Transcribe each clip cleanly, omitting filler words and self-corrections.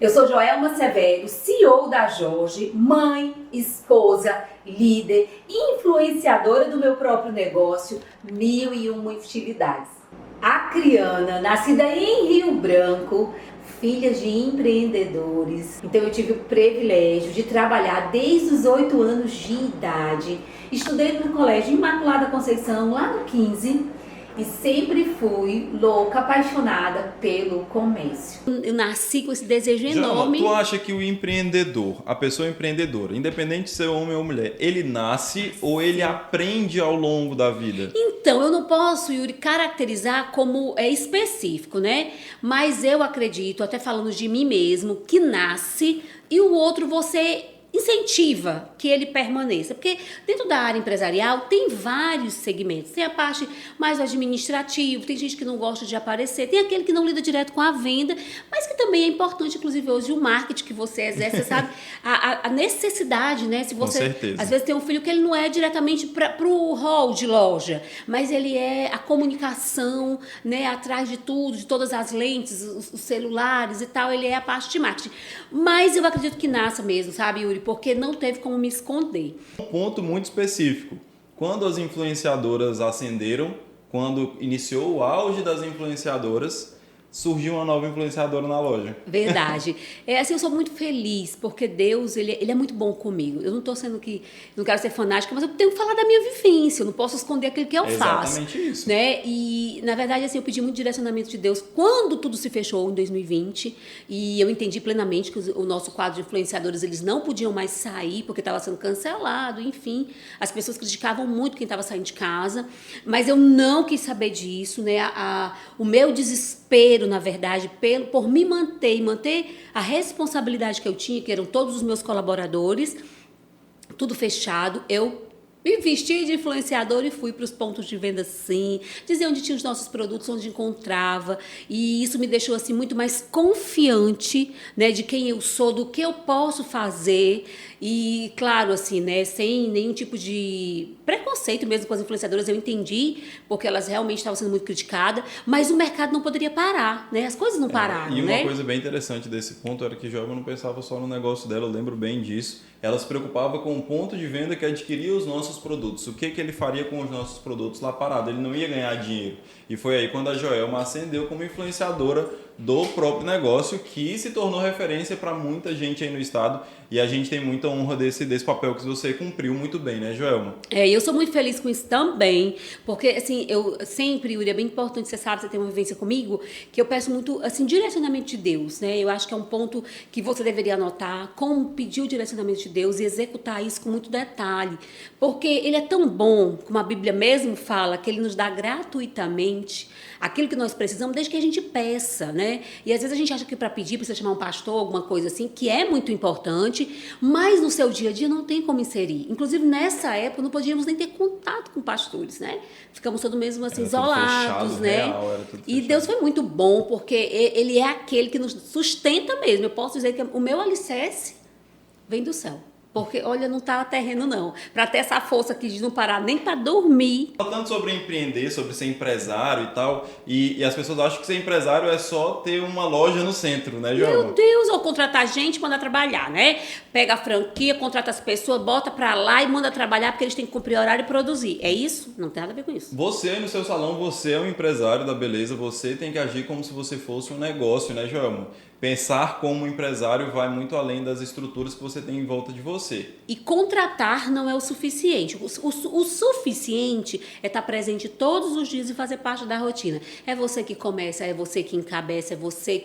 Eu sou Joelma Severo, CEO da Jorge, mãe, esposa, líder e influenciadora do meu próprio negócio, 1001 Utilidades. Acriana, nascida em Rio Branco, filha de empreendedores. Então eu tive o privilégio de trabalhar desde os 8 anos de idade. Estudei no Colégio Imaculada Conceição, lá no 15, e sempre fui louca, apaixonada pelo comércio. Eu nasci com esse desejo enorme. Tu acha que o empreendedor, a pessoa empreendedora, independente de ser homem ou mulher, ele nasce ou ele aprende ao longo da vida? Então, eu não posso, Yuri, caracterizar como específico, né? Mas eu acredito, até falando de mim mesmo, que nasce e o outro você incentiva que ele permaneça, porque dentro da área empresarial tem vários segmentos, tem a parte mais administrativa, tem gente que não gosta de aparecer, tem aquele que não lida direto com a venda, mas que também é importante, inclusive hoje o marketing que você exerce, sabe, a necessidade, né, se você, com certeza. Às vezes tem um filho que ele não é diretamente para o hall de loja, mas ele é a comunicação, né, atrás de tudo, de todas as lentes, os celulares e tal, ele é a parte de marketing, mas eu acredito que nasça mesmo, sabe, Yuri, porque não teve como me esconder. Um ponto muito específico. Quando as influenciadoras ascenderam, quando iniciou o auge das influenciadoras, surgiu uma nova influenciadora na loja. Verdade. Assim, eu sou muito feliz, porque Deus, ele é muito bom comigo. Eu não estou sendo que... Não quero ser fanática, mas eu tenho que falar da minha vivência. Eu não posso esconder aquilo que eu faço. Exatamente isso. Né? E, na verdade, assim, eu pedi muito direcionamento de Deus quando tudo se fechou em 2020. E eu entendi plenamente que o nosso quadro de influenciadores, eles não podiam mais sair, porque estava sendo cancelado, enfim. As pessoas criticavam muito quem estava saindo de casa. Mas eu não quis saber disso, né? O meu desespero, na verdade, por me manter e manter a responsabilidade que eu tinha, que eram todos os meus colaboradores, tudo fechado, eu me vesti de influenciador e fui para os pontos de venda, sim, dizer onde tinha os nossos produtos, onde encontrava, e isso me deixou assim muito mais confiante, né, de quem eu sou, do que eu posso fazer, e claro, assim, né, sem nenhum tipo de preconceito mesmo com as influenciadoras, eu entendi, porque elas realmente estavam sendo muito criticadas, mas o mercado não poderia parar, né, as coisas não pararam, e uma né? coisa bem interessante desse ponto era que Joelma não pensava só no negócio dela, eu lembro bem disso. Ela se preocupava com o ponto de venda que adquiria os nossos produtos. O que ele faria com os nossos produtos lá parado? Ele não ia ganhar dinheiro. E foi aí quando a Joelma ascendeu como influenciadora do próprio negócio, que se tornou referência para muita gente aí no estado. E a gente tem muita honra desse papel que você cumpriu muito bem, né, Joelma? Eu sou muito feliz com isso também, porque, assim, eu sempre, Yuri, é bem importante, você sabe, você tem uma vivência comigo, que eu peço muito, assim, direcionamento de Deus, né? Eu acho que é um ponto que você deveria anotar, como pedir o direcionamento de Deus e executar isso com muito detalhe, porque ele é tão bom, como a Bíblia mesmo fala, que ele nos dá gratuitamente aquilo que nós precisamos, desde que a gente peça, né? E às vezes a gente acha que para pedir precisa chamar um pastor, alguma coisa assim, que é muito importante, mas no seu dia a dia não tem como inserir. Inclusive, nessa época, não podíamos nem ter contato com pastores, né? Ficamos todos mesmo assim, isolados, fechado, né? Real, era tudo e fechado. Deus foi muito bom, porque ele é aquele que nos sustenta mesmo. Eu posso dizer que o meu alicerce vem do céu. Porque, olha, não tá terreno, não. Para ter essa força aqui de não parar nem para dormir. Falando sobre empreender, sobre ser empresário e tal, e as pessoas acham que ser empresário é só ter uma loja no centro, né, Joelma? Meu Deus, ou contratar gente e mandar trabalhar, né? Pega a franquia, contrata as pessoas, bota pra lá e manda trabalhar porque eles têm que cumprir horário e produzir. É isso? Não tem nada a ver com isso. Você no seu salão, você é um empresário da beleza, você tem que agir como se você fosse um negócio, né, Joelma? Pensar como empresário vai muito além das estruturas que você tem em volta de você. E contratar não é o suficiente. O suficiente é estar presente todos os dias e fazer parte da rotina. É você que começa, é você que encabeça, você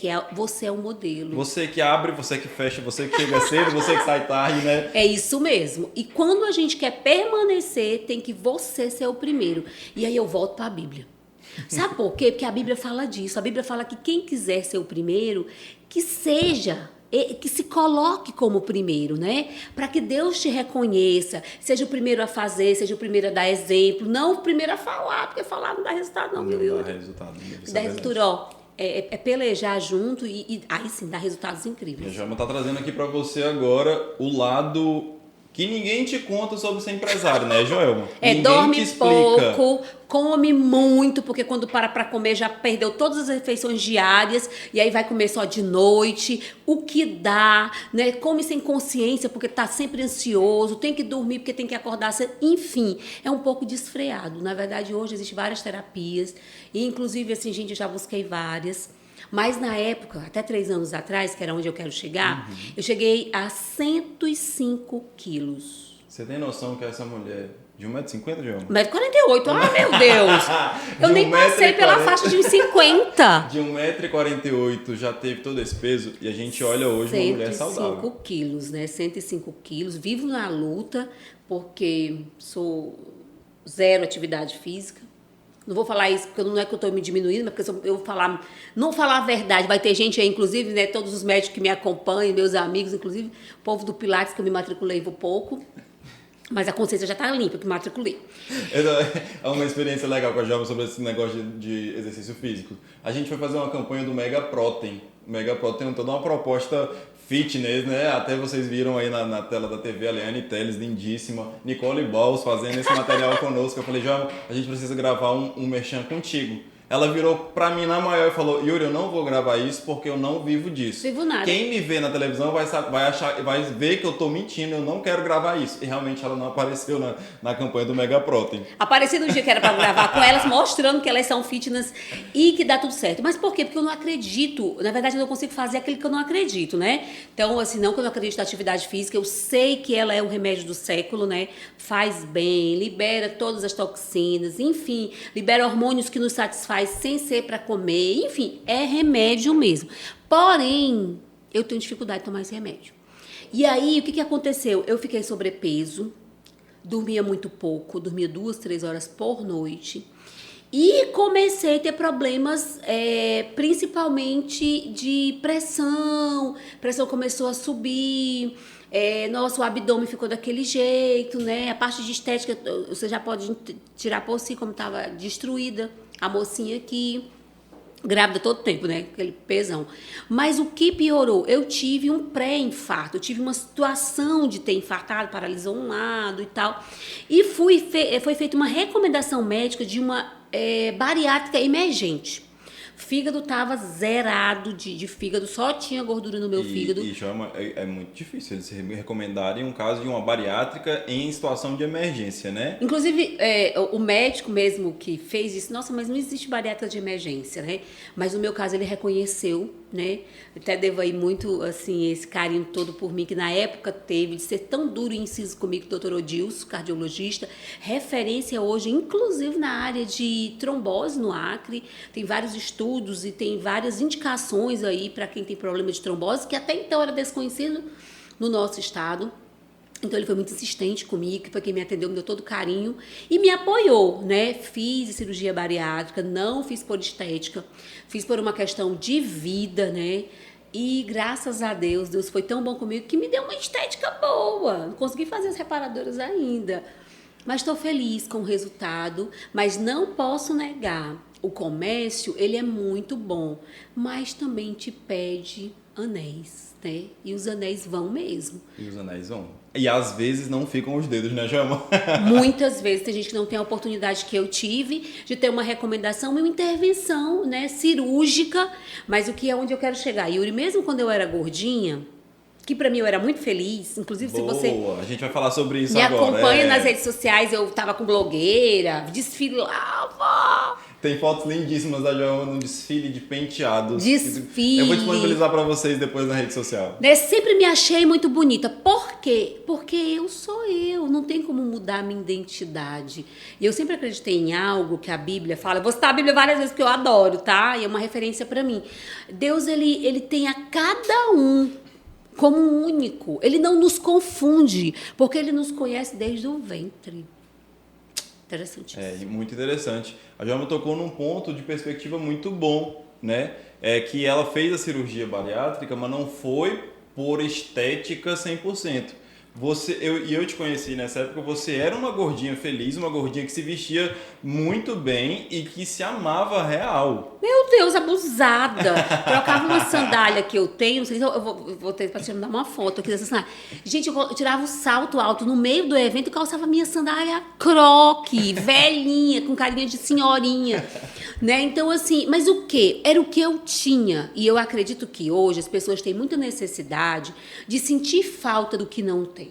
é o modelo. Você que abre, você que fecha, você que chega cedo, você que sai tarde, né? É isso mesmo. E quando a gente quer permanecer, tem que você ser o primeiro. E aí eu volto para a Bíblia. Sabe por quê? Porque a Bíblia fala disso. A Bíblia fala que quem quiser ser o primeiro, que se coloque como primeiro, né? Para que Deus te reconheça, seja o primeiro a fazer, seja o primeiro a dar exemplo, não o primeiro a falar, porque falar não dá resultado não, viu, Yuri? Não dá resultado. Dá resultado, ó. É pelejar junto e aí sim dá resultados A incríveis. Joelma tá trazendo aqui para você agora o lado que ninguém te conta sobre ser empresário, né, Joelma? Ninguém Dorme te explica. pouco, come muito, porque quando para comer já perdeu todas as refeições diárias e aí vai comer só de noite. O que dá, né? Come sem consciência porque tá sempre ansioso, tem que dormir porque tem que acordar cedo. Enfim, é um pouco desfreado. Na verdade, hoje existem várias terapias e, inclusive, assim, gente, eu já busquei várias. Mas na época, até 3 anos atrás, que era onde eu quero chegar, eu cheguei a 105 quilos. Você tem noção que essa mulher de 1,50 m, Joelma? 1,48 m, ah, meu Deus! Eu nem passei pela faixa de uns 50. De 1,48 m já teve todo esse peso e a gente olha hoje uma mulher saudável. 105 quilos, né? 105 quilos. Vivo na luta porque sou zero atividade física. Não vou falar isso porque não é que eu estou me diminuindo, mas porque se eu não falar a verdade, vai ter gente aí, inclusive, né, todos os médicos que me acompanham, meus amigos, inclusive, o povo do Pilates, que eu me matriculei por pouco, mas a consciência já está limpa, que me matriculei. É uma experiência legal com a Joelma sobre esse negócio de exercício físico. A gente foi fazer uma campanha do Mega Protein. O Mega Protein tem toda uma proposta fitness, né? Até vocês viram aí na tela da TV a Leane Teles, lindíssima, Nicole Balls fazendo esse material conosco. Eu falei, Joelma, a gente precisa gravar um merchan contigo. Ela virou pra mim na maior e falou, Yuri, eu não vou gravar isso porque eu não vivo disso. Vivo nada. Quem me vê na televisão vai ver que eu tô mentindo, eu não quero gravar isso. E realmente ela não apareceu na campanha do Mega Protein. Apareci no dia que era pra gravar com elas, mostrando que elas são fitness e que dá tudo certo. Mas por quê? Porque eu não acredito. Na verdade, eu não consigo fazer aquilo que eu não acredito, né? Então, assim, não que eu não acredito na atividade física, eu sei que ela é o remédio do século, né? Faz bem, libera todas as toxinas, enfim, libera hormônios que nos satisfaz sem ser para comer, enfim, é remédio mesmo. Porém, eu tenho dificuldade de tomar esse remédio. E aí, o que aconteceu? Eu fiquei sobrepeso, dormia muito pouco, dormia 2, 3 horas por noite e comecei a ter problemas, principalmente de pressão. A pressão começou a subir. Nossa, o abdômen ficou daquele jeito, né? A parte de estética, você já pode tirar por si, como estava destruída. A mocinha aqui, grávida todo tempo, né? Aquele pesão. Mas o que piorou? Eu tive um pré-infarto, eu tive uma situação de ter infartado, paralisou um lado e tal. E foi feita uma recomendação médica de uma bariátrica emergente. Fígado estava zerado de fígado, só tinha gordura no meu fígado. E Joelma, é muito difícil eles recomendarem um caso de uma bariátrica em situação de emergência, né? Inclusive, o médico mesmo que fez isso, nossa, mas não existe bariátrica de emergência, né? Mas no meu caso ele reconheceu, né? Até devo aí muito, assim, esse carinho todo por mim, que na época teve de ser tão duro e inciso comigo, doutor Odilson, cardiologista, referência hoje, inclusive na área de trombose no Acre, tem vários estudos e tem várias indicações aí para quem tem problema de trombose, que até então era desconhecido no nosso estado. Então ele foi muito insistente comigo, que foi quem me atendeu, me deu todo carinho e me apoiou, né? Fiz cirurgia bariátrica, não fiz por estética, fiz por uma questão de vida, né? E graças a Deus, Deus foi tão bom comigo que me deu uma estética boa. Não consegui fazer as reparadoras ainda, mas estou feliz com o resultado, mas não posso negar. O comércio, ele é muito bom, mas também te pede anéis, né? E os anéis vão mesmo. E os anéis vão. E às vezes não ficam os dedos, né, Joelma? Muitas vezes tem gente que não tem a oportunidade que eu tive de ter uma recomendação e uma intervenção, né, cirúrgica, mas o que é onde eu quero chegar. Yuri, mesmo quando eu era gordinha, que pra mim eu era muito feliz, inclusive Boa, se você a gente vai falar sobre isso me agora. acompanha nas redes sociais, eu tava com blogueira, desfilava. Tem fotos lindíssimas da Joelma num desfile de penteados. Desfile. Eu vou disponibilizar pra vocês depois na rede social. Né? Sempre me achei muito bonita. Por quê? Porque eu sou eu. Não tem como mudar a minha identidade. E eu sempre acreditei em algo que a Bíblia fala. Eu vou citar a Bíblia várias vezes porque eu adoro, tá? E é uma referência pra mim. Deus, ele tem a cada um como único. Ele não nos confunde, porque ele nos conhece desde o ventre. Interessante isso. Muito interessante. A Joelma tocou num ponto de perspectiva muito bom, né? Que ela fez a cirurgia bariátrica, mas não foi por estética 100%. eu te conheci nessa época, você era uma gordinha feliz, uma gordinha que se vestia muito bem e que se amava real. Meu Deus, abusada. Trocava uma sandália que eu tenho, não sei se eu vou ter pra te mandar uma foto aqui dessa sandália. Gente, eu tirava o salto alto no meio do evento e calçava minha sandália croque, velhinha, com carinha de senhorinha. Né? Então, assim, mas o quê? Era o que eu tinha. E eu acredito que hoje as pessoas têm muita necessidade de sentir falta do que não tem.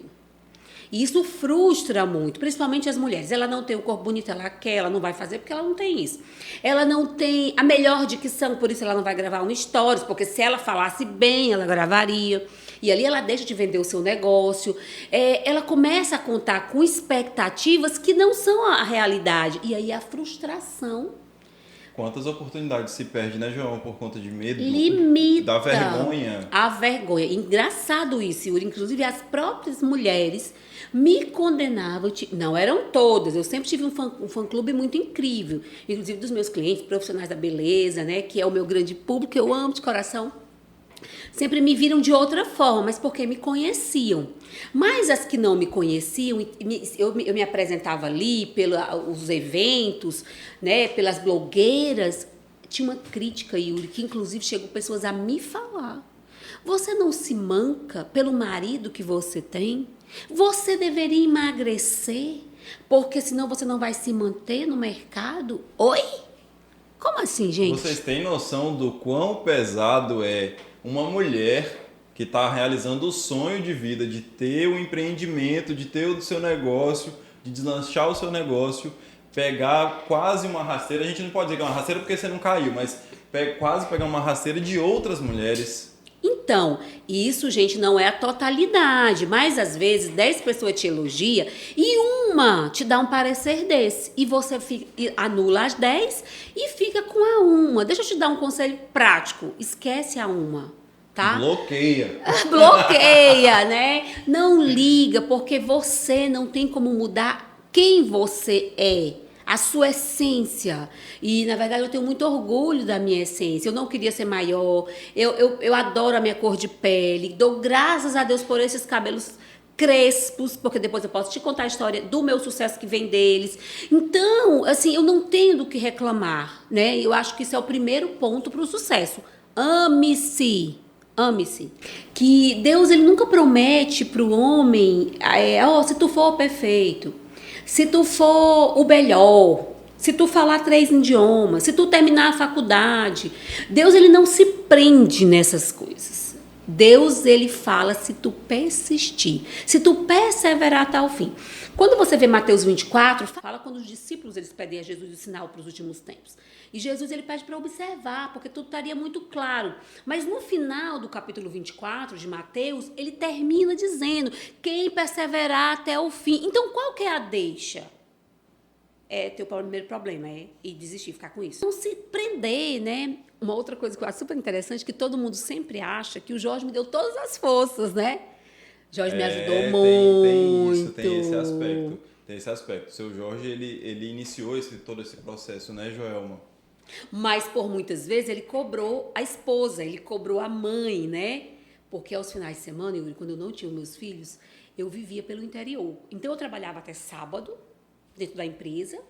E isso frustra muito, principalmente as mulheres. Ela não tem o corpo bonito, ela quer, ela não vai fazer porque ela não tem isso. Ela não tem a melhor dicção, por isso ela não vai gravar um stories, porque se ela falasse bem, ela gravaria. E ali ela deixa de vender o seu negócio. Ela começa a contar com expectativas que não são a realidade. E aí a frustração Quantas oportunidades se perde, né, João, por conta de medo, limita da vergonha. A vergonha. Engraçado isso, Yuri. Inclusive, as próprias mulheres me condenavam. Não eram todas. Eu sempre tive um fã-clube muito incrível. Inclusive dos meus clientes, profissionais da beleza, né? Que é o meu grande público, eu amo de coração. Sempre me viram de outra forma, mas porque me conheciam. Mas as que não me conheciam, eu me apresentava ali pelos eventos, né, pelas blogueiras, tinha uma crítica, Yuri, que inclusive chegou pessoas a me falar. Você não se manca pelo marido que você tem? Você deveria emagrecer, porque senão você não vai se manter no mercado? Oi? Como assim, gente? Vocês têm noção do quão pesado é uma mulher que está realizando o sonho de vida, de ter o empreendimento, de ter o seu negócio, de deslanchar o seu negócio, pegar quase uma rasteira, a gente não pode dizer que é uma rasteira porque você não caiu, mas quase pegar uma rasteira de outras mulheres. Então, isso, gente, não é a totalidade, mas às vezes 10 pessoas te elogiam e uma te dá um parecer desse e você anula as 10 e fica com a uma. Deixa eu te dar um conselho prático, esquece a uma. Tá? Bloqueia. Bloqueia, né? Não liga, porque você não tem como mudar quem você é, a sua essência. E, na verdade, eu tenho muito orgulho da minha essência. Eu não queria ser maior, eu adoro a minha cor de pele, dou graças a Deus por esses cabelos crespos, porque depois eu posso te contar a história do meu sucesso que vem deles. Então, assim, eu não tenho do que reclamar, né? Eu acho que isso é o primeiro ponto para o sucesso. Ame-se. Ame-se. Que Deus, ele nunca promete para o homem, se tu for perfeito, se tu for o melhor, se tu falar 3 idiomas, se tu terminar a faculdade. Deus, ele não se prende nessas coisas. Deus, ele fala se tu persistir, se tu perseverar até o fim. Quando você vê Mateus 24, fala quando os discípulos eles pedem a Jesus o sinal para os últimos tempos. E Jesus ele pede para observar, porque tudo estaria muito claro. Mas no final do capítulo 24 de Mateus, ele termina dizendo: quem perseverar até o fim. Então, qual que é a deixa? É teu primeiro problema, e desistir, ficar com isso. Não se prender, né? Uma outra coisa que eu acho super interessante, que todo mundo sempre acha que o Jorge me deu todas as forças, né? Jorge me ajudou muito. Tem esse aspecto. O seu Jorge, ele iniciou todo esse processo, né, Joelma? Mas, por muitas vezes, ele cobrou a esposa, ele cobrou a mãe, né? Porque aos finais de semana, quando eu não tinha meus filhos, eu vivia pelo interior. Então, eu trabalhava até sábado, dentro da empresa,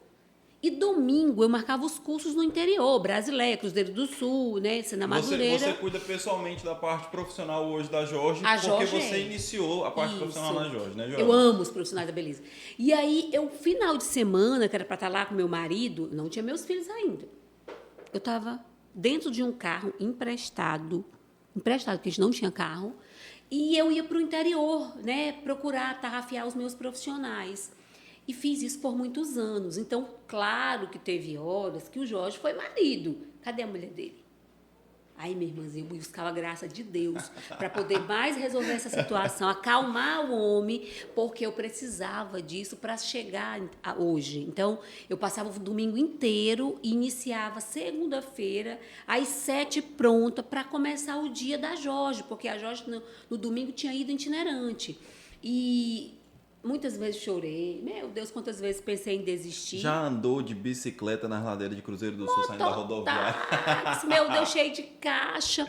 e domingo eu marcava os cursos no interior, Brasileira, Cruzeiro do Sul, né, Sena Madureira. Você cuida pessoalmente da parte profissional hoje da Jorge, porque você iniciou a parte profissional na Jorge, né, Jorge? Eu amo os profissionais da beleza. E aí, final de semana, que era para estar lá com meu marido, não tinha meus filhos ainda. Eu estava dentro de um carro emprestado, porque a gente não tinha carro, e eu ia para o interior, né, procurar tarrafiar os meus profissionais. E fiz isso por muitos anos. Então, claro que teve horas que o Jorge foi marido. Cadê a mulher dele? Aí, minha irmãzinha, eu buscava a graça de Deus para poder mais resolver essa situação, acalmar o homem, porque eu precisava disso para chegar a hoje. Então, eu passava o domingo inteiro e iniciava segunda-feira, às 7 pronta, para começar o dia da Jorge, porque a Jorge no domingo tinha ido itinerante. E muitas vezes chorei. Meu Deus, quantas vezes pensei em desistir. Já andou de bicicleta nas ladeiras de Cruzeiro do Sul, saindo da rodoviária? Meu Deus, cheio de caixa.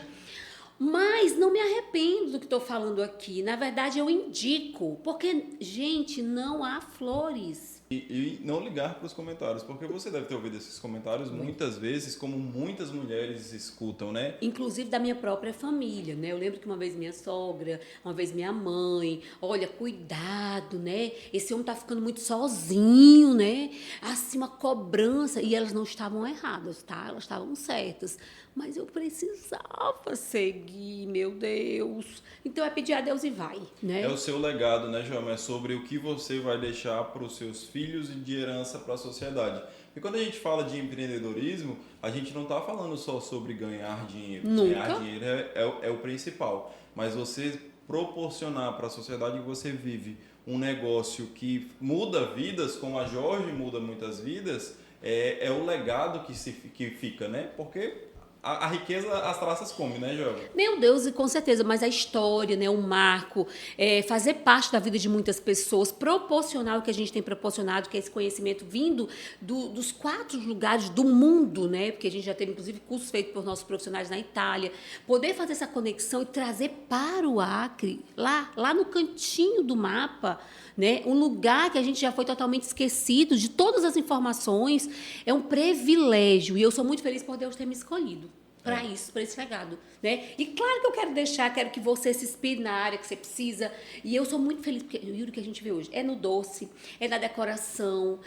Mas não me arrependo do que estou falando aqui. Na verdade, eu indico, porque, gente, não há flores. E não ligar para os comentários, porque você deve ter ouvido esses comentários muitas vezes, como muitas mulheres escutam, né? Inclusive da minha própria família, né? Eu lembro que uma vez minha sogra, uma vez minha mãe, olha, cuidado, né? Esse homem tá ficando muito sozinho, né? Assim, uma cobrança. E elas não estavam erradas, tá? Elas estavam certas. Mas eu precisava seguir, meu Deus. Então é pedir a Deus e vai, né? É o seu legado, né, João? É sobre o que você vai deixar para os seus filhos e de herança para a sociedade. E quando a gente fala de empreendedorismo, a gente não está falando só sobre ganhar dinheiro. Nunca. Ganhar dinheiro é o principal. Mas você proporcionar para a sociedade que você vive um negócio que muda vidas, como a Jorge muda muitas vidas, é o legado que fica, né? Porque a riqueza as traças comem, né, Jorge? Meu Deus, e com certeza, mas a história, né, o marco, fazer parte da vida de muitas pessoas, proporcionar o que a gente tem proporcionado, que é esse conhecimento vindo dos 4 lugares do mundo, né, porque a gente já teve, inclusive, cursos feitos por nossos profissionais na Itália, poder fazer essa conexão e trazer para o Acre, lá no cantinho do mapa, né, um lugar que a gente já foi totalmente esquecido de todas as informações, é um privilégio, e eu sou muito feliz por Deus ter me escolhido para isso, para esse legado, né? E claro que eu quero que você se inspire na área que você precisa, e eu sou muito feliz, porque o que a gente vê hoje é no doce, é na decoração,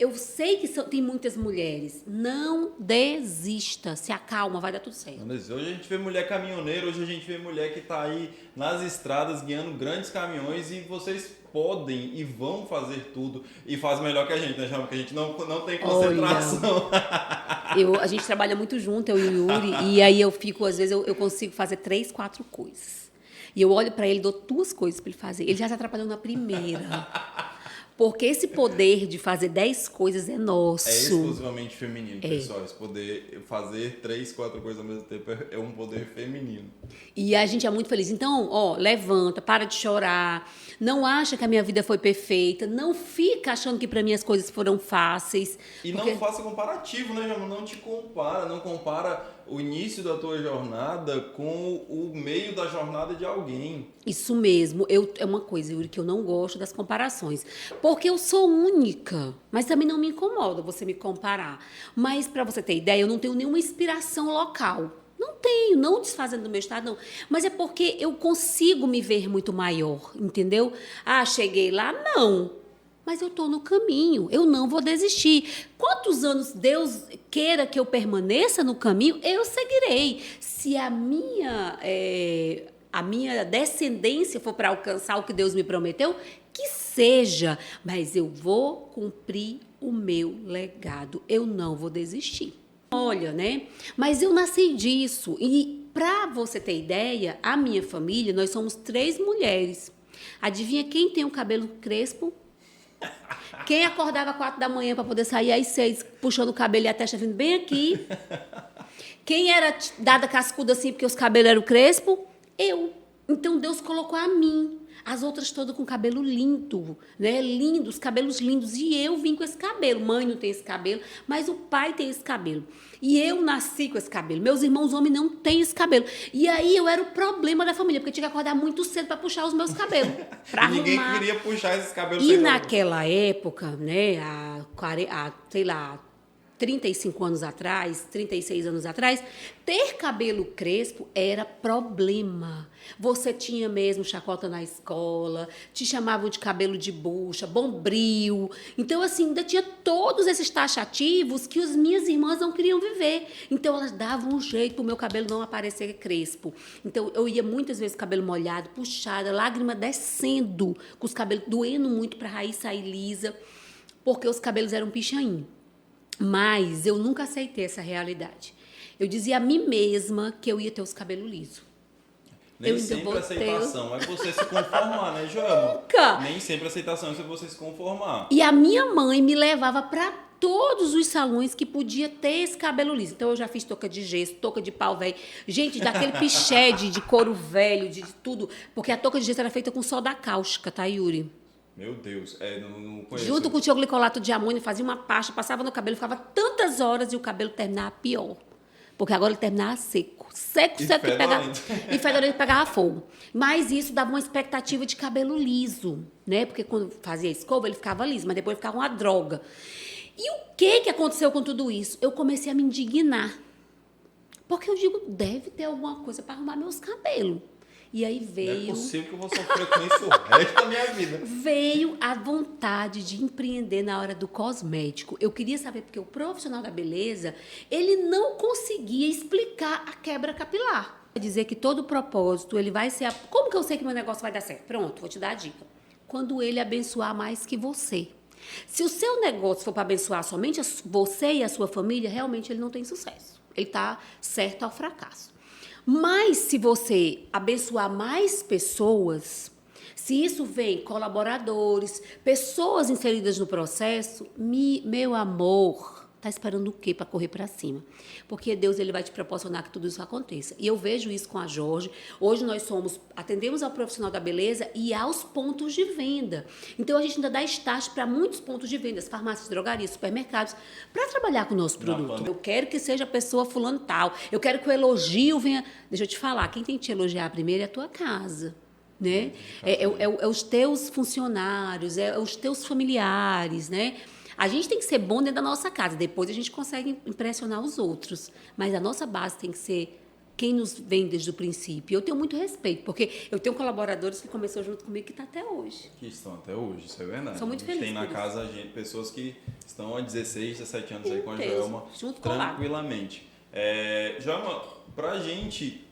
eu sei que tem muitas mulheres, não desista, se acalma, vai dar tudo certo. Hoje a gente vê mulher caminhoneira, hoje a gente vê mulher que está aí nas estradas guiando grandes caminhões, e vocês podem e vão fazer tudo e faz melhor que a gente, né, João? Porque a gente não tem concentração. A gente trabalha muito junto, eu e o Yuri, e aí eu fico, às vezes, eu consigo fazer 3, 4 coisas. E eu olho para ele, dou 2 coisas para ele fazer. Ele já está atrapalhando na primeira. Porque esse poder de fazer 10 coisas é nosso. É exclusivamente feminino, pessoal. Esse poder fazer 3, 4 coisas ao mesmo tempo é um poder feminino. E a gente é muito feliz. Então, levanta, para de chorar. Não acha que a minha vida foi perfeita. Não fica achando que para mim as coisas foram fáceis. E não faça comparativo, né, Jamila? Não te compara. Não compara o início da tua jornada com o meio da jornada de alguém. Isso mesmo. É uma coisa, Yuri, que eu não gosto das comparações. Porque eu sou única. Mas também não me incomoda você me comparar. Mas, para você ter ideia, eu não tenho nenhuma inspiração local. Não tenho, não desfazendo do meu estado, não. Mas é porque eu consigo me ver muito maior, entendeu? Cheguei lá? Não. Mas eu estou no caminho, eu não vou desistir. Quantos anos Deus queira que eu permaneça no caminho, eu seguirei. Se a minha descendência for para alcançar o que Deus me prometeu, que seja. Mas eu vou cumprir o meu legado, eu não vou desistir. Olha, né? Mas eu nasci disso. E para você ter ideia, a minha família, nós somos 3 mulheres. Adivinha quem tem o cabelo crespo? Quem acordava às 4 da manhã para poder sair às 6, puxando o cabelo e a testa vindo bem aqui? Quem era dada cascuda assim porque os cabelos eram crespos? Eu. Então Deus colocou a mim. As outras todas com cabelo lindo, né? Lindos, cabelos lindos. E eu vim com esse cabelo. Mãe não tem esse cabelo, mas o pai tem esse cabelo. E eu nasci com esse cabelo. Meus irmãos homens não têm esse cabelo. E aí eu era o problema da família, porque eu tinha que acordar muito cedo para puxar os meus cabelos. Pra Ninguém arrumar. queria puxar esses cabelos. E naquela época, né? Sei lá, 35 anos atrás, 36 anos atrás, ter cabelo crespo era problema. Você tinha mesmo chacota na escola, te chamavam de cabelo de bucha, bombril. Então, assim, ainda tinha todos esses taxativos que as minhas irmãs não queriam viver. Então, elas davam um jeito para o meu cabelo não aparecer crespo. Então, eu ia muitas vezes com o cabelo molhado, puxada, lágrima descendo, com os cabelos doendo muito para a raiz sair lisa, porque os cabelos eram pichain. Mas eu nunca aceitei essa realidade. Eu dizia a mim mesma que eu ia ter os cabelos lisos. Nem sempre aceitação é você se conformar, né, Joelma? Nunca! Nem sempre aceitação é você se conformar. E a minha mãe me levava para todos os salões que podia ter esse cabelo liso. Então, eu já fiz touca de gesso, touca de pau velho. Gente, daquele piché de couro velho, de tudo. Porque a touca de gesso era feita com soda cáustica, tá, Yuri? Meu Deus, não conheço. Junto com o tioglicolato de amônio, fazia uma pasta, passava no cabelo, ficava tantas horas e o cabelo terminava pior. Porque agora ele terminava seco. Seco, E seco, fedorento. e fedorento pegava fogo. Mas isso dava uma expectativa de cabelo liso, né? Porque quando fazia escova, ele ficava liso, mas depois ficava uma droga. E o que aconteceu com tudo isso? Eu comecei a me indignar. Porque eu digo, deve ter alguma coisa para arrumar meus cabelos. E aí Não é veio... possível que eu vou sofrer com isso o resto da minha vida. Veio a vontade de empreender na hora do cosmético. Eu queria saber, porque o profissional da beleza, ele não conseguia explicar a quebra capilar. Quer dizer que todo o propósito, ele vai ser... Como que eu sei que meu negócio vai dar certo? Pronto, vou te dar a dica. Quando ele abençoar mais que você. Se o seu negócio for para abençoar somente você e a sua família, realmente ele não tem sucesso. Ele está certo ao fracasso. Mas se você abençoar mais pessoas, se isso vem colaboradores, pessoas inseridas no processo, meu amor, tá esperando o quê para correr para cima? Porque Deus ele vai te proporcionar que tudo isso aconteça. E eu vejo isso com a Jorge. Hoje nós atendemos ao profissional da beleza e aos pontos de venda. Então a gente ainda dá estágio para muitos pontos de venda, farmácias, drogarias, supermercados, para trabalhar com o nosso produto. Eu quero que seja a pessoa fulano tal. Eu quero que o elogio venha. Deixa eu te falar, quem tem que te elogiar primeiro é a tua casa. Né? É os teus funcionários, é os teus familiares, né? A gente tem que ser bom dentro da nossa casa, depois a gente consegue impressionar os outros. Mas a nossa base tem que ser quem nos vem desde o princípio. Eu tenho muito respeito, porque eu tenho colaboradores que começaram junto comigo que estão até hoje. Que estão até hoje, isso é verdade. Sou muito feliz tem na por casa pessoas que estão há 16, 17 anos aí com a Deus, Joelma, junto colado. tranquilamente. Joelma, pra gente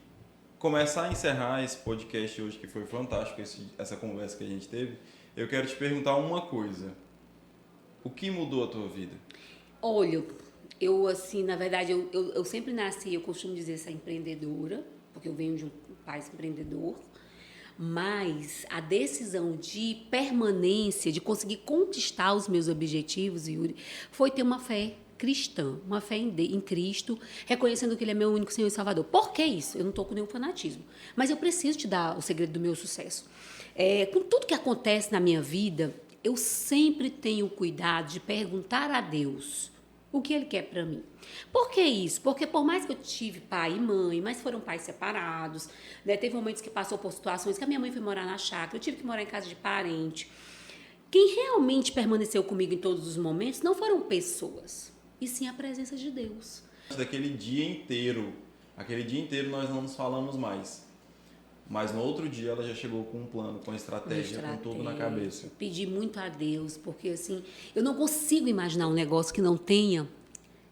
começar a encerrar esse podcast hoje, que foi fantástico, essa conversa que a gente teve, eu quero te perguntar uma coisa. O que mudou a tua vida? Olha, eu assim, na verdade, eu sempre nasci, eu costumo dizer, essa empreendedora, porque eu venho de um pai empreendedor, mas a decisão de permanência, de conseguir conquistar os meus objetivos, Yuri, foi ter uma fé cristã, uma fé em Cristo, reconhecendo que Ele é meu único Senhor e Salvador. Por que isso? Eu não estou com nenhum fanatismo, mas eu preciso te dar o segredo do meu sucesso. Com tudo que acontece na minha vida, eu sempre tenho cuidado de perguntar a Deus o que Ele quer para mim. Por que isso? Porque por mais que eu tive pai e mãe, mas foram pais separados, né? Teve momentos que passou por situações que a minha mãe foi morar na chácara, eu tive que morar em casa de parente. Quem realmente permaneceu comigo em todos os momentos não foram pessoas, e sim a presença de Deus. Aquele dia inteiro nós não nos falamos mais. Mas no outro dia ela já chegou com um plano, com estratégia, com tudo na cabeça. Pedi muito a Deus, porque assim, eu não consigo imaginar um negócio que não tenha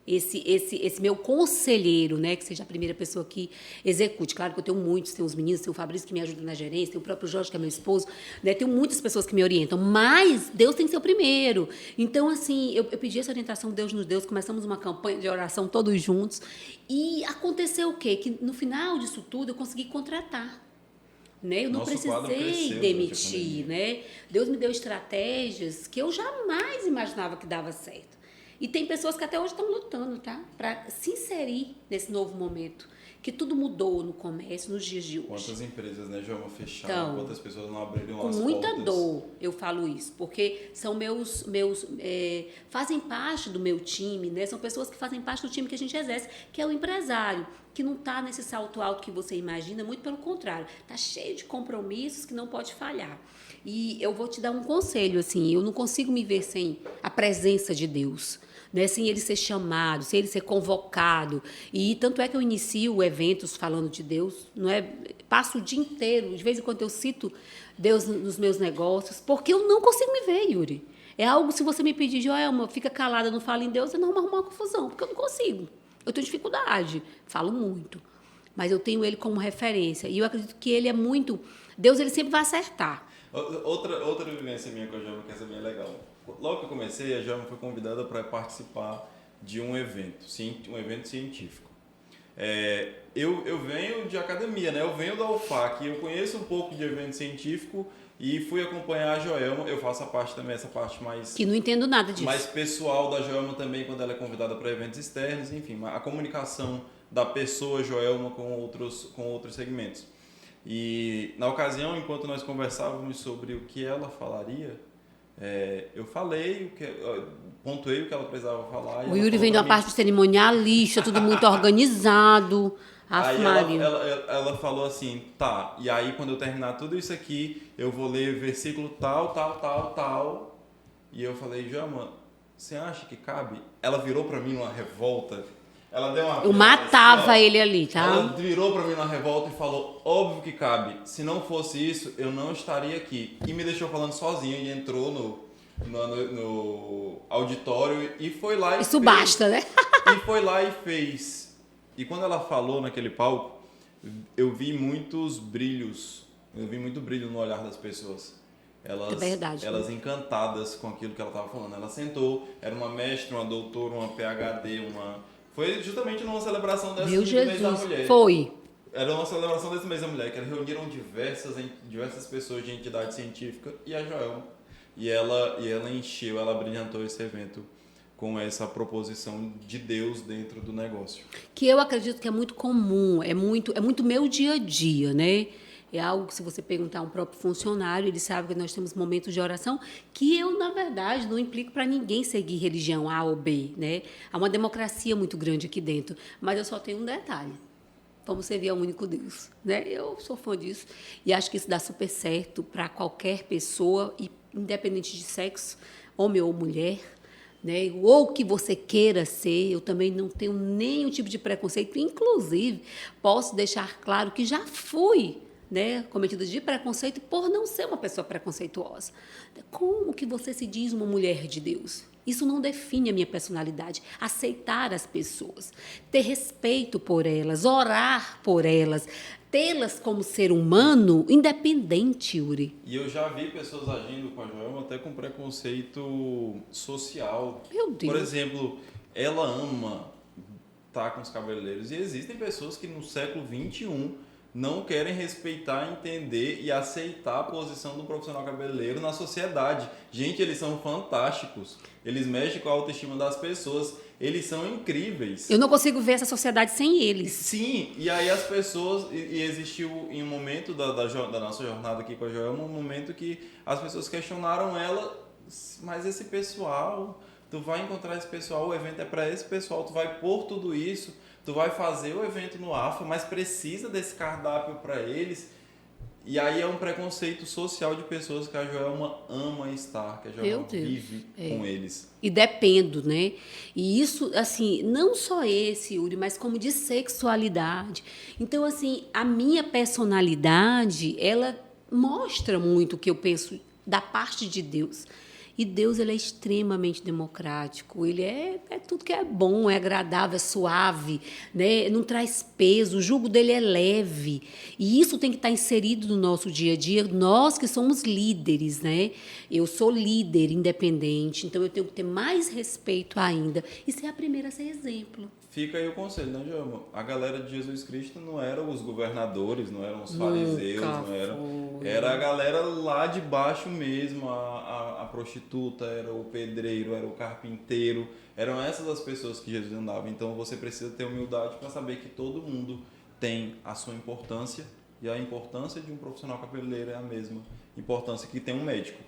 esse meu conselheiro, né, que seja a primeira pessoa que execute. Claro que eu tenho muitos, tem os meninos, tem o Fabrício que me ajuda na gerência, tem o próprio Jorge que é meu esposo, né, tenho muitas pessoas que me orientam, mas Deus tem que ser o primeiro. Então, assim, eu pedi essa orientação, Deus nos deu, começamos uma campanha de oração todos juntos, e aconteceu o quê? Que no final disso tudo eu consegui contratar. Né? Eu não precisei demitir, né? Deus me deu estratégias que eu jamais imaginava que dava certo. E tem pessoas que até hoje estão lutando, tá? Para se inserir nesse novo momento. Que tudo mudou no comércio, nos dias de hoje. Quantas empresas, né, Joelma, fecharam? Então, quantas pessoas não abriram as portas? Com muita dor eu falo isso, porque são fazem parte do meu time, né? São pessoas que fazem parte do time que a gente exerce, que é o empresário, que não está nesse salto alto que você imagina, muito pelo contrário, está cheio de compromissos que não pode falhar. E eu vou te dar um conselho, assim, eu não consigo me ver sem a presença de Deus. Né, sem ele ser chamado, sem ele ser convocado. E tanto é que eu inicio eventos falando de Deus, não é? Passo o dia inteiro, de vez em quando eu cito Deus nos meus negócios, porque eu não consigo me ver, Yuri. É algo, se você me pedir, Joelma, fica calada, não fala em Deus, eu não vou arrumar uma confusão, porque eu não consigo. Eu tenho dificuldade, falo muito, mas eu tenho ele como referência. E eu acredito que ele é muito... Deus, ele sempre vai acertar. Outra vivência minha com a Joelma, que essa minha é legal. Logo que eu comecei, a Joelma foi convidada para participar de um evento científico. Eu venho de academia, né? Eu venho da UFAC, eu conheço um pouco de evento científico e fui acompanhar a Joelma. Eu faço a parte também, essa parte mais... Que não entendo nada disso. Mais pessoal da Joelma também, quando ela é convidada para eventos externos, enfim, a comunicação da pessoa Joelma com outros segmentos. E na ocasião, enquanto nós conversávamos sobre o que ela falaria, Eu falei, pontuei o que ela precisava falar. O Yuri vem de uma parte cerimonialista, tudo muito organizado. Aí ela falou assim, tá, e aí quando eu terminar tudo isso aqui, eu vou ler versículo tal, tal, tal, tal. E eu falei, Joelma, você acha que cabe? Ela virou pra mim uma revolta. Ela deu uma... Eu matava ele ali, tá? Ela virou pra mim na revolta e falou, óbvio que cabe. Se não fosse isso, eu não estaria aqui. E me deixou falando sozinha e entrou no auditório e foi lá e Isso fez. basta, né? E foi lá e fez. E quando ela falou naquele palco, eu vi muitos brilhos. Eu vi muito brilho no olhar das pessoas. É verdade. Elas encantadas com aquilo que ela estava falando. Ela sentou, era uma mestre, uma doutora, uma PhD, Foi justamente numa celebração desse mês da mulher. Foi. Era uma celebração desse mês da mulher, que reuniram diversas pessoas de entidade científica e a Joelma. E ela encheu, ela brilhantou esse evento com essa proposição de Deus dentro do negócio. Que eu acredito que é muito comum, é muito meu dia a dia, né? É algo que, se você perguntar a um próprio funcionário, ele sabe que nós temos momentos de oração que eu, na verdade, não implico para ninguém seguir religião A ou B, né? Há uma democracia muito grande aqui dentro, mas eu só tenho um detalhe. Vamos servir ao único Deus, né? Eu sou fã disso e acho que isso dá super certo para qualquer pessoa, independente de sexo, homem ou mulher, né? Ou o que você queira ser. Eu também não tenho nenhum tipo de preconceito. Inclusive, posso deixar claro que já fui, né, cometida de preconceito por não ser uma pessoa preconceituosa. Como que você se diz uma mulher de Deus? Isso não define a minha personalidade. Aceitar as pessoas, ter respeito por elas, orar por elas, tê-las como ser humano independente, Yuri. E eu já vi pessoas agindo com a Joelma até com preconceito social. Meu Deus. Por exemplo, ela ama estar com os cabeleireiros. E existem pessoas que no século XXI não querem respeitar, entender e aceitar a posição do profissional cabeleireiro na sociedade. Gente, eles são fantásticos. Eles mexem com a autoestima das pessoas. Eles são incríveis. Eu não consigo ver essa sociedade sem eles. Sim, e aí as pessoas... E existiu em um momento da nossa jornada aqui com a Joelma, um momento que as pessoas questionaram ela, mas esse pessoal... Tu vai encontrar esse pessoal, o evento é para esse pessoal, tu vai pôr tudo isso, tu vai fazer o evento no AFA, mas precisa desse cardápio para eles. E aí é um preconceito social de pessoas que a Joelma ama estar, que a Joelma vive com eles. E dependo, né? E isso, assim, não só esse, Yuri, mas como de sexualidade. Então, assim, a minha personalidade, ela mostra muito o que eu penso da parte de Deus. E Deus, ele é extremamente democrático, ele é tudo que é bom, é agradável, é suave, né? Não traz peso, o jugo dele é leve. E isso tem que estar inserido no nosso dia a dia, nós que somos líderes, né? Eu sou líder independente, então eu tenho que ter mais respeito ainda e ser a primeira a ser exemplo. Fica aí o conselho, né, Joelma? A galera de Jesus Cristo não eram os governadores, não eram os fariseus, era a galera lá de baixo mesmo, a prostituta, era o pedreiro, era o carpinteiro, eram essas as pessoas que Jesus andava. Então você precisa ter humildade para saber que todo mundo tem a sua importância e a importância de um profissional cabeleireiro é a mesma importância que tem um médico.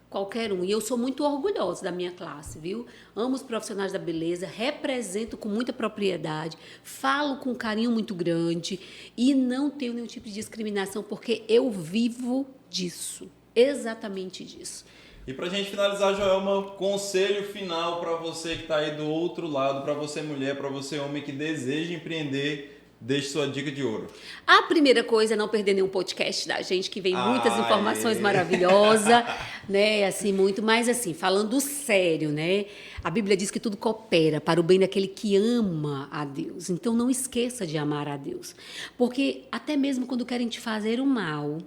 Qualquer um. E eu sou muito orgulhosa da minha classe, viu? Amo os profissionais da beleza, represento com muita propriedade, falo com um carinho muito grande e não tenho nenhum tipo de discriminação, porque eu vivo disso, exatamente disso. E para a gente finalizar, Joelma, conselho final para você que está aí do outro lado, para você mulher, para você homem que deseja empreender, deixe sua dica de ouro. A primeira coisa é não perder nenhum podcast da gente, que vem muitas informações maravilhosas, né? Assim, muito, mas assim, falando sério, né? A Bíblia diz que tudo coopera para o bem daquele que ama a Deus. Então não esqueça de amar a Deus. Porque até mesmo quando querem te fazer o mal,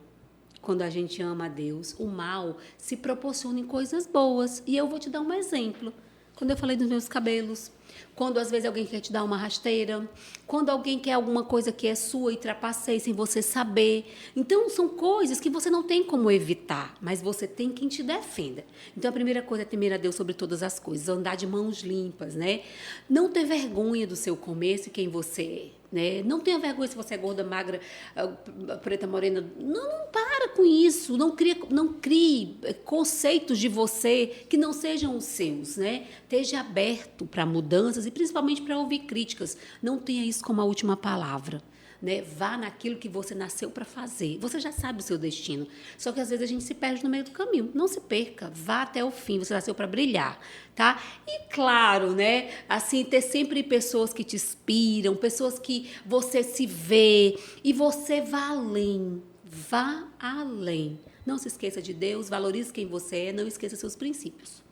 quando a gente ama a Deus, o mal se proporciona em coisas boas. E eu vou te dar um exemplo. Quando eu falei dos meus cabelos, quando às vezes alguém quer te dar uma rasteira, quando alguém quer alguma coisa que é sua e trapaceia sem você saber. Então, são coisas que você não tem como evitar, mas você tem quem te defenda. Então, a primeira coisa é temer a Deus sobre todas as coisas, andar de mãos limpas, né? Não ter vergonha do seu começo e quem você é. Né? Não tenha vergonha se você é gorda, magra, preta, morena. Não para com isso. Não crie conceitos de você que não sejam os seus. Né? Esteja aberto para mudanças e principalmente para ouvir críticas. Não tenha isso como a última palavra. Né? Vá naquilo que você nasceu para fazer. Você já sabe o seu destino. Só que às vezes a gente se perde no meio do caminho. Não se perca, vá até o fim. Você nasceu para brilhar, tá? E claro, né? Assim, ter sempre pessoas que te inspiram, pessoas que você se vê e você vá além. Vá além. Não se esqueça de Deus, valorize quem você é, não esqueça seus princípios.